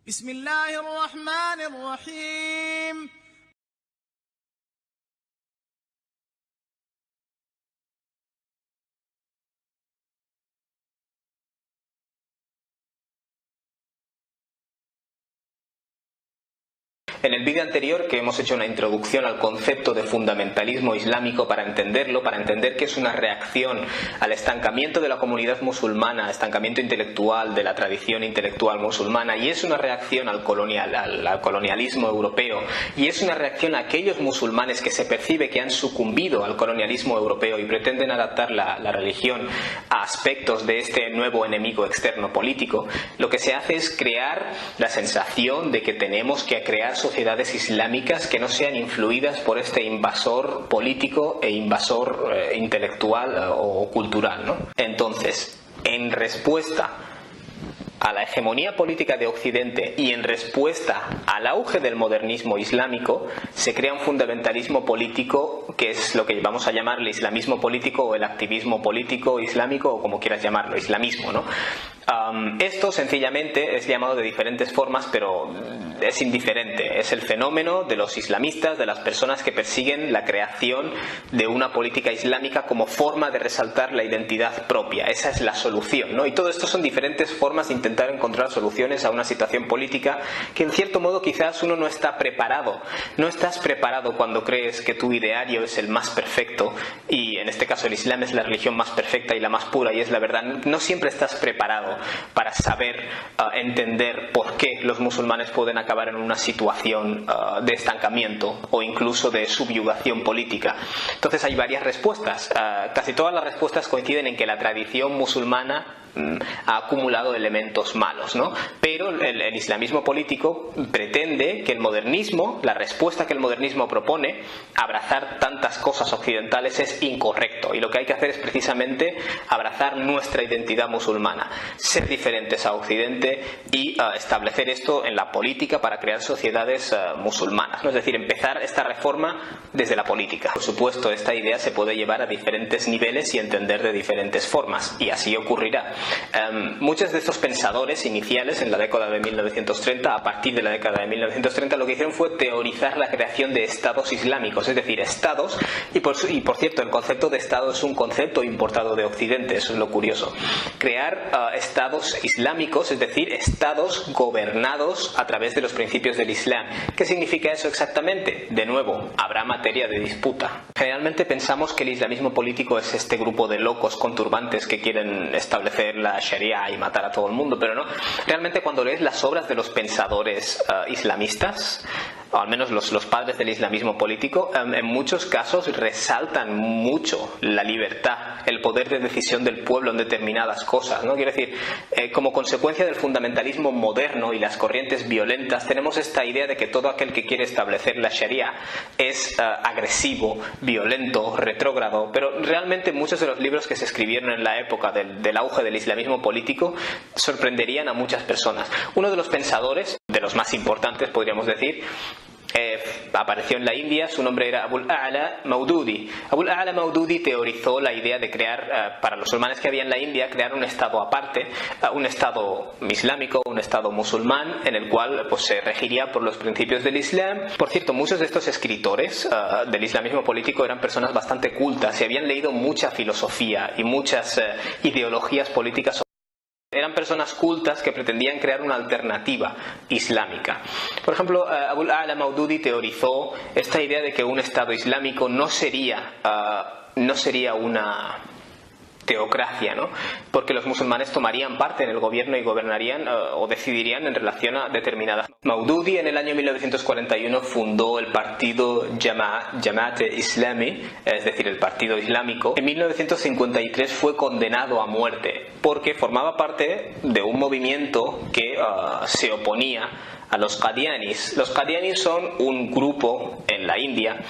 بسم الله الرحمن الرحيم. En el vídeo anterior, que hemos hecho una introducción al concepto de fundamentalismo islámico para entenderlo, para entender que es una reacción al estancamiento de la comunidad musulmana, estancamiento intelectual de la tradición intelectual musulmana, y es una reacción al colonialismo europeo, y es una reacción a aquellos musulmanes que se percibe que han sucumbido al colonialismo europeo y pretenden adaptar la religión a aspectos de este nuevo enemigo externo político. Lo que se hace es crear la sensación de que tenemos que crear sociedades islámicas que no sean influidas por este invasor político e invasor intelectual o cultural, ¿no? Entonces, en respuesta a la hegemonía política de Occidente y en respuesta al auge del modernismo islámico, se crea un fundamentalismo político que es lo que vamos a llamar el islamismo político o el activismo político islámico, o como quieras llamarlo, islamismo, ¿no? Esto sencillamente es llamado de diferentes formas, pero es indiferente. Es el fenómeno de los islamistas, de las personas que persiguen la creación de una política islámica como forma de resaltar la identidad propia. Esa es la solución, ¿no? Y todo esto son diferentes formas de intentar encontrar soluciones a una situación política que en cierto modo quizás uno no está preparado. No estás preparado cuando crees que tu ideario es el más perfecto, y en este caso el Islam es la religión más perfecta y la más pura y es la verdad. No siempre estás preparado para saber entender por qué los musulmanes pueden acabar en una situación de estancamiento o incluso de subyugación política. Entonces hay varias respuestas. Casi todas las respuestas coinciden en que la tradición musulmana ha acumulado elementos malos, ¿no? Pero el islamismo político pretende que el modernismo, la respuesta que el modernismo propone, abrazar tantas cosas occidentales, es incorrecto, y lo que hay que hacer es precisamente abrazar nuestra identidad musulmana, ser diferentes a Occidente y establecer esto en la política para crear sociedades musulmanas, ¿no? Es decir, empezar esta reforma desde la política. Por supuesto, esta idea se puede llevar a diferentes niveles y entender de diferentes formas, y así ocurrirá. Muchos de estos pensadores iniciales en la década de 1930, a partir de la década de 1930, lo que hicieron fue teorizar la creación de estados islámicos, es decir, estados, y por cierto, el concepto de estado es un concepto importado de Occidente, eso es lo curioso. Crear estados islámicos, es decir, estados gobernados a través de los principios del Islam. ¿Qué significa eso exactamente? De nuevo, habrá materia de disputa. Generalmente pensamos que el islamismo político es este grupo de locos con turbantes que quieren establecer la Sharia y matar a todo el mundo, pero no. Realmente, cuando lees las obras de los pensadores islamistas, o al menos los padres del islamismo político, en muchos casos resaltan mucho la libertad, el poder de decisión del pueblo en determinadas cosas, ¿no? Quiero decir, como consecuencia del fundamentalismo moderno y las corrientes violentas, tenemos esta idea de que todo aquel que quiere establecer la Sharia es agresivo, violento, retrógrado, pero realmente muchos de los libros que se escribieron en la época del auge del islamismo político sorprenderían a muchas personas. Uno de los pensadores, de los más importantes podríamos decir, apareció en la India. Su nombre era Abul A'la Maududi. Abul A'la Maududi teorizó la idea de crear, para los musulmanes que había en la India, crear un estado aparte, un estado islámico, un estado musulmán, en el cual pues se regiría por los principios del Islam. Por cierto, muchos de estos escritores del islamismo político eran personas bastante cultas y habían leído mucha filosofía y muchas ideologías políticas. Eran personas cultas que pretendían crear una alternativa islámica. Por ejemplo, Abul A'la Maududi teorizó esta idea de que un Estado islámico no sería una teocracia, ¿no? Porque los musulmanes tomarían parte en el gobierno y gobernarían o decidirían en relación a determinadas. Maududi en el año 1941 fundó el partido Jamaat Islami, es decir, el Partido Islámico. En 1953 fue condenado a muerte porque formaba parte de un movimiento que se oponía a los Qadianis. Los Qadianis son un grupo en la India,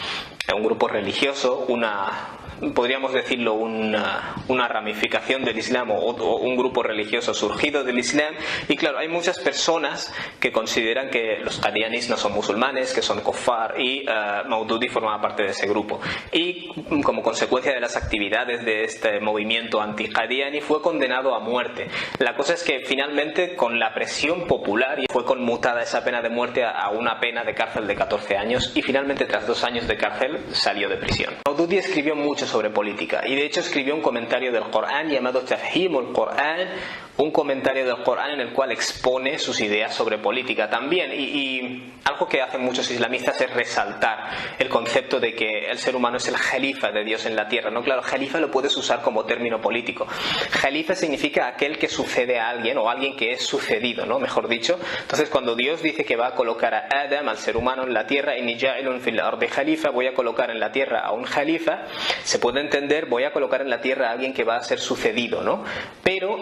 un grupo religioso, una podríamos decirlo, una ramificación del Islam o un grupo religioso surgido del Islam. Y claro, hay muchas personas que consideran que los qadianis no son musulmanes, que son kuffar, y Maududi formaba parte de ese grupo. Y como consecuencia de las actividades de este movimiento anti-qadiani fue condenado a muerte. La cosa es que finalmente, con la presión popular, fue conmutada esa pena de muerte a una pena de cárcel de 14 años, y finalmente tras 2 años de cárcel salió de prisión. Maududi escribió mucho sobre política, y de hecho escribió un comentario del Corán llamado Tafhimul Corán, un comentario del Corán en el cual expone sus ideas sobre política también. Y algo que hacen muchos islamistas es resaltar el concepto de que el ser humano es el jalifa de Dios en la tierra, ¿no? Claro, jalifa lo puedes usar como término político. Jalifa significa aquel que sucede a alguien, o alguien que es sucedido, ¿no? Mejor dicho. Entonces, cuando Dios dice que va a colocar a Adam, al ser humano, en la tierra, inni ja'ilun fil ardi jalifa, voy a colocar en la tierra a un jalifa, se puede entender, voy a colocar en la tierra a alguien que va a ser sucedido, ¿no? Pero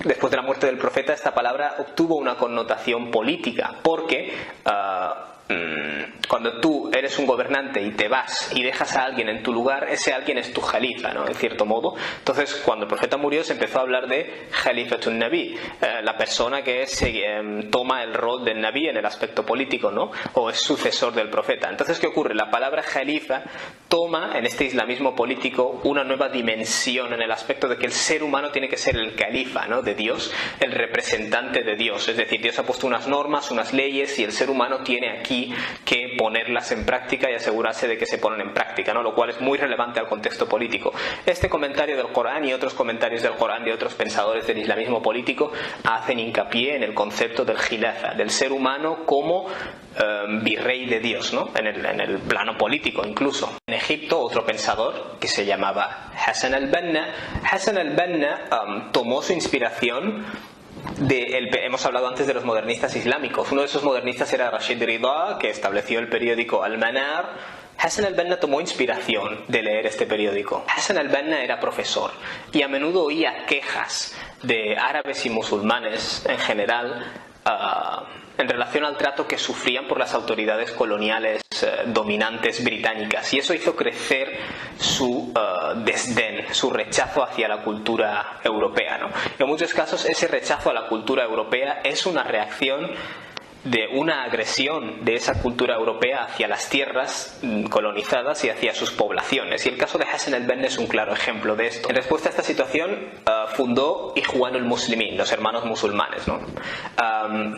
después de la muerte del profeta, esta palabra obtuvo una connotación política, porque cuando tú eres un gobernante y te vas y dejas a alguien en tu lugar, ese alguien es tu jalifa, ¿no? En cierto modo. Entonces, cuando el profeta murió, se empezó a hablar de jalifatun nabi, la persona que toma el rol del nabi en el aspecto político, ¿no? O es sucesor del profeta. Entonces, ¿qué ocurre? La palabra jalifa toma en este islamismo político una nueva dimensión, en el aspecto de que el ser humano tiene que ser el califa, ¿no? De Dios, el representante de Dios. Es decir, Dios ha puesto unas normas, unas leyes, y el ser humano tiene aquí que ponerlas en práctica y asegurarse de que se ponen en práctica, ¿no? Lo cual es muy relevante al contexto político. Este comentario del Corán y otros comentarios del Corán de otros pensadores del islamismo político hacen hincapié en el concepto del khilafa, del ser humano como virrey de Dios, ¿no? En el plano político incluso. En Egipto, otro pensador que se llamaba Hassan al-Banna tomó su inspiración hemos hablado antes de los modernistas islámicos. Uno de esos modernistas era Rashid Rida, que estableció el periódico Al-Manar. Hassan al-Banna tomó inspiración de leer este periódico. Hassan al-Banna era profesor y a menudo oía quejas de árabes y musulmanes en general en relación al trato que sufrían por las autoridades coloniales dominantes británicas, y eso hizo crecer su desdén, su rechazo hacia la cultura europea, ¿no? En muchos casos ese rechazo a la cultura europea es una reacción de una agresión de esa cultura europea hacia las tierras colonizadas y hacia sus poblaciones, y el caso de Hassan al-Banna es un claro ejemplo de esto. En respuesta a esta situación fundó Ikhwanul Muslimin, los hermanos musulmanes, ¿no?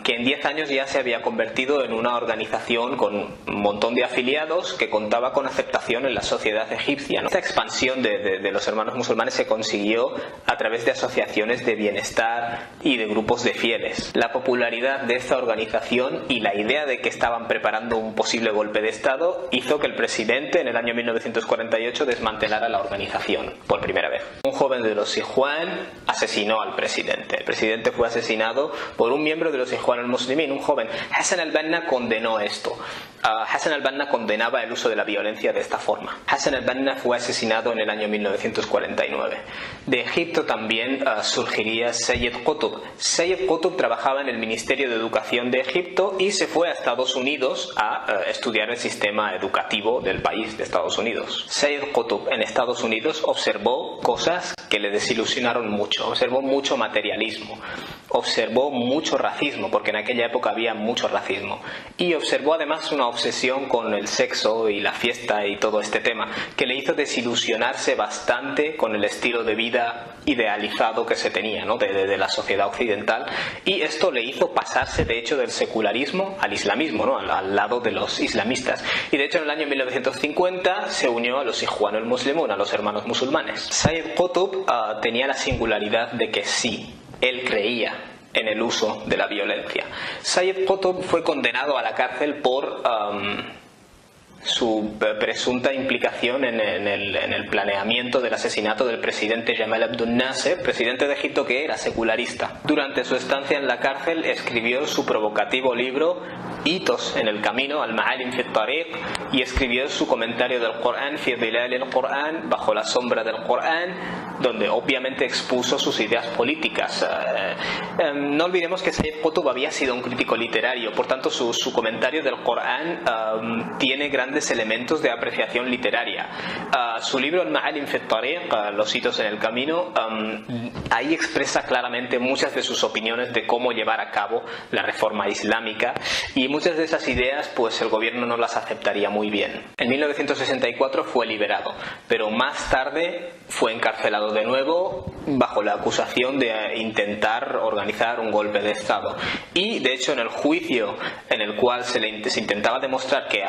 Que en 10 años ya se había convertido en una organización con un montón de afiliados que contaba con aceptación en la sociedad egipcia, ¿no? Esta expansión de los hermanos musulmanes se consiguió a través de asociaciones de bienestar y de grupos de fieles. La popularidad de esta organización y la idea de que estaban preparando un posible golpe de Estado hizo que el presidente en el año 1948 desmantelara la organización por primera vez. Un joven de los Ikhwan asesinó al presidente. El presidente fue asesinado por un miembro de los Ikhwan al-Muslimin, un joven. Hassan al-Banna condenó esto. Hassan al-Banna condenaba el uso de la violencia de esta forma. Hassan al-Banna fue asesinado en el año 1949. De Egipto también surgiría Sayyid Qutb. Sayyid Qutb trabajaba en el Ministerio de Educación de Egipto y se fue a Estados Unidos a estudiar el sistema educativo del país de Estados Unidos. Sayyid Qutb en Estados Unidos observó cosas que le desilusionaron mucho. Observó mucho materialismo, observó mucho racismo, porque en aquella época había mucho racismo, y observó además una obsesión con el sexo y la fiesta y todo este tema, que le hizo desilusionarse bastante con el estilo de vida idealizado que se tenía, ¿no? de la sociedad occidental, y esto le hizo pasarse de hecho del secularismo al islamismo, ¿no? al lado de los islamistas, y de hecho en el año 1950 se unió a los Ikhwan al-Muslimun, a los hermanos musulmanes. Sayyid Qutb tenía la singularidad de que sí, él creía en el uso de la violencia. Sayyid Qutb fue condenado a la cárcel por su presunta implicación en el planeamiento del asesinato del presidente Jamal Abdel Nasser, presidente de Egipto que era secularista. Durante su estancia en la cárcel escribió su provocativo libro hitos en el camino, al-Ma'alim fi al-Tariq, y escribió su comentario del Corán, fi Dhilal al-Qur'an, bajo la sombra del Corán, donde obviamente expuso sus ideas políticas. No olvidemos que Sayyid Qutb había sido un crítico literario, por tanto su comentario del Corán tiene grandes elementos de apreciación literaria. Su libro al-Ma'alim fi al-Tariq, los hitos en el camino, ahí expresa claramente muchas de sus opiniones de cómo llevar a cabo la reforma islámica, y muchas de esas ideas pues el gobierno no las aceptaría muy bien. En 1964 fue liberado, pero más tarde fue encarcelado de nuevo bajo la acusación de intentar organizar un golpe de Estado, y de hecho en el juicio en el cual se intentaba demostrar que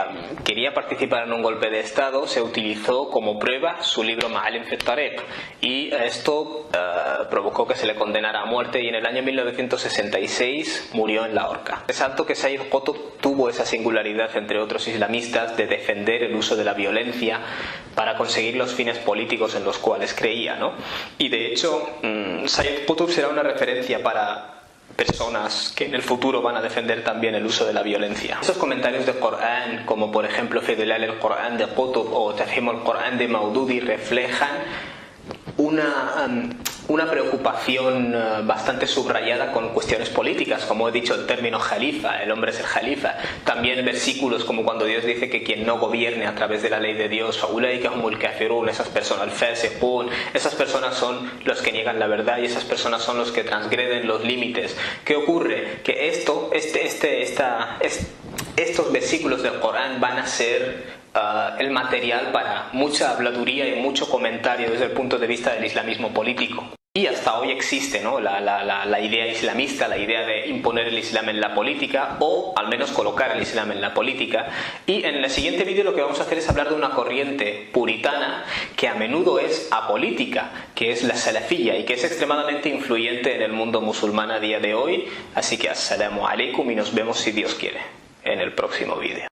quería participar en un golpe de Estado, se utilizó como prueba su libro Ma'alim fi al-Tariq, y esto provocó que se le condenara a muerte, y en el año 1966 murió en la horca. Resalto que Sayyid Qutb tuvo esa singularidad entre otros islamistas de defender el uso de la violencia para conseguir los fines políticos en los cuales creía, ¿no? Y de hecho Sayyid Qutb será una referencia para personas que en el futuro van a defender también el uso de la violencia. Esos comentarios de Corán, como por ejemplo fi Dhilal al-Qur'an de Qutb o Tafhim al-Qur'an de Maududi, reflejan una preocupación bastante subrayada con cuestiones políticas, como he dicho, el término jalifa, el hombre es el jalifa. También versículos como cuando Dios dice que quien no gobierne a través de la ley de Dios, faulaika humul kafirun, esas personas, al-fasiqun, esas personas son los que niegan la verdad, y esas personas son los que transgreden los límites. ¿Qué ocurre? Que estos versículos del Corán van a ser el material para mucha habladuría y mucho comentario desde el punto de vista del islamismo político. Y hasta hoy existe, ¿no?, la idea islamista, la idea de imponer el Islam en la política, o al menos colocar el Islam en la política. Y en el siguiente vídeo lo que vamos a hacer es hablar de una corriente puritana que a menudo es apolítica, que es la salafía, y que es extremadamente influyente en el mundo musulmán a día de hoy. Así que assalamu alaikum, y nos vemos, si Dios quiere, en el próximo vídeo.